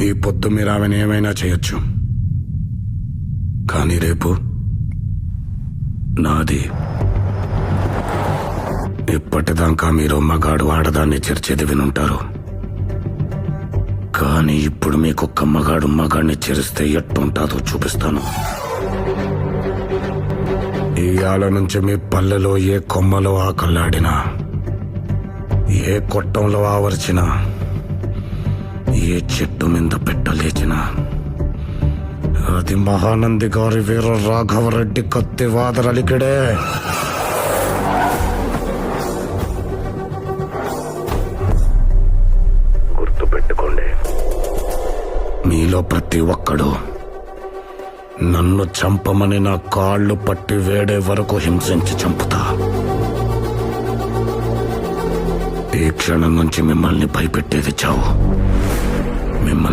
ఈ పొద్దు మీరు ఆమెను ఏమైనా చేయొచ్చు, కానీ రేపు నాది. ఇప్పటిదాకా మీరు మగాడు ఆడదాన్ని చేర్చేది వినుంటారు, కానీ ఇప్పుడు మీకొక్క మగాడు మగాడిని చేరిస్తే ఎట్టుంటాదో చూపిస్తాను. ఇయాల నుంచి మీ పల్లెలో ఏ కొమ్మలో ఆకల్లాడినా, ఏ కొట్టంలో ఆవర్చినా, ఏ చెట్టు మీద పెట్టలేచినా అది మహానంది గారి వీర రాఘవరెడ్డి కత్తి వాదరలికిడే. గుర్తుపెట్టుకోండి, మీలో ప్రతి ఒక్కడు నన్ను చంపమని నా కాళ్ళు పట్టి వేడే వరకు హింసించి చంపుతా. ఈ క్షణం నుంచి మిమ్మల్ని భయపెట్టేది చావు. మిమ్మల్ని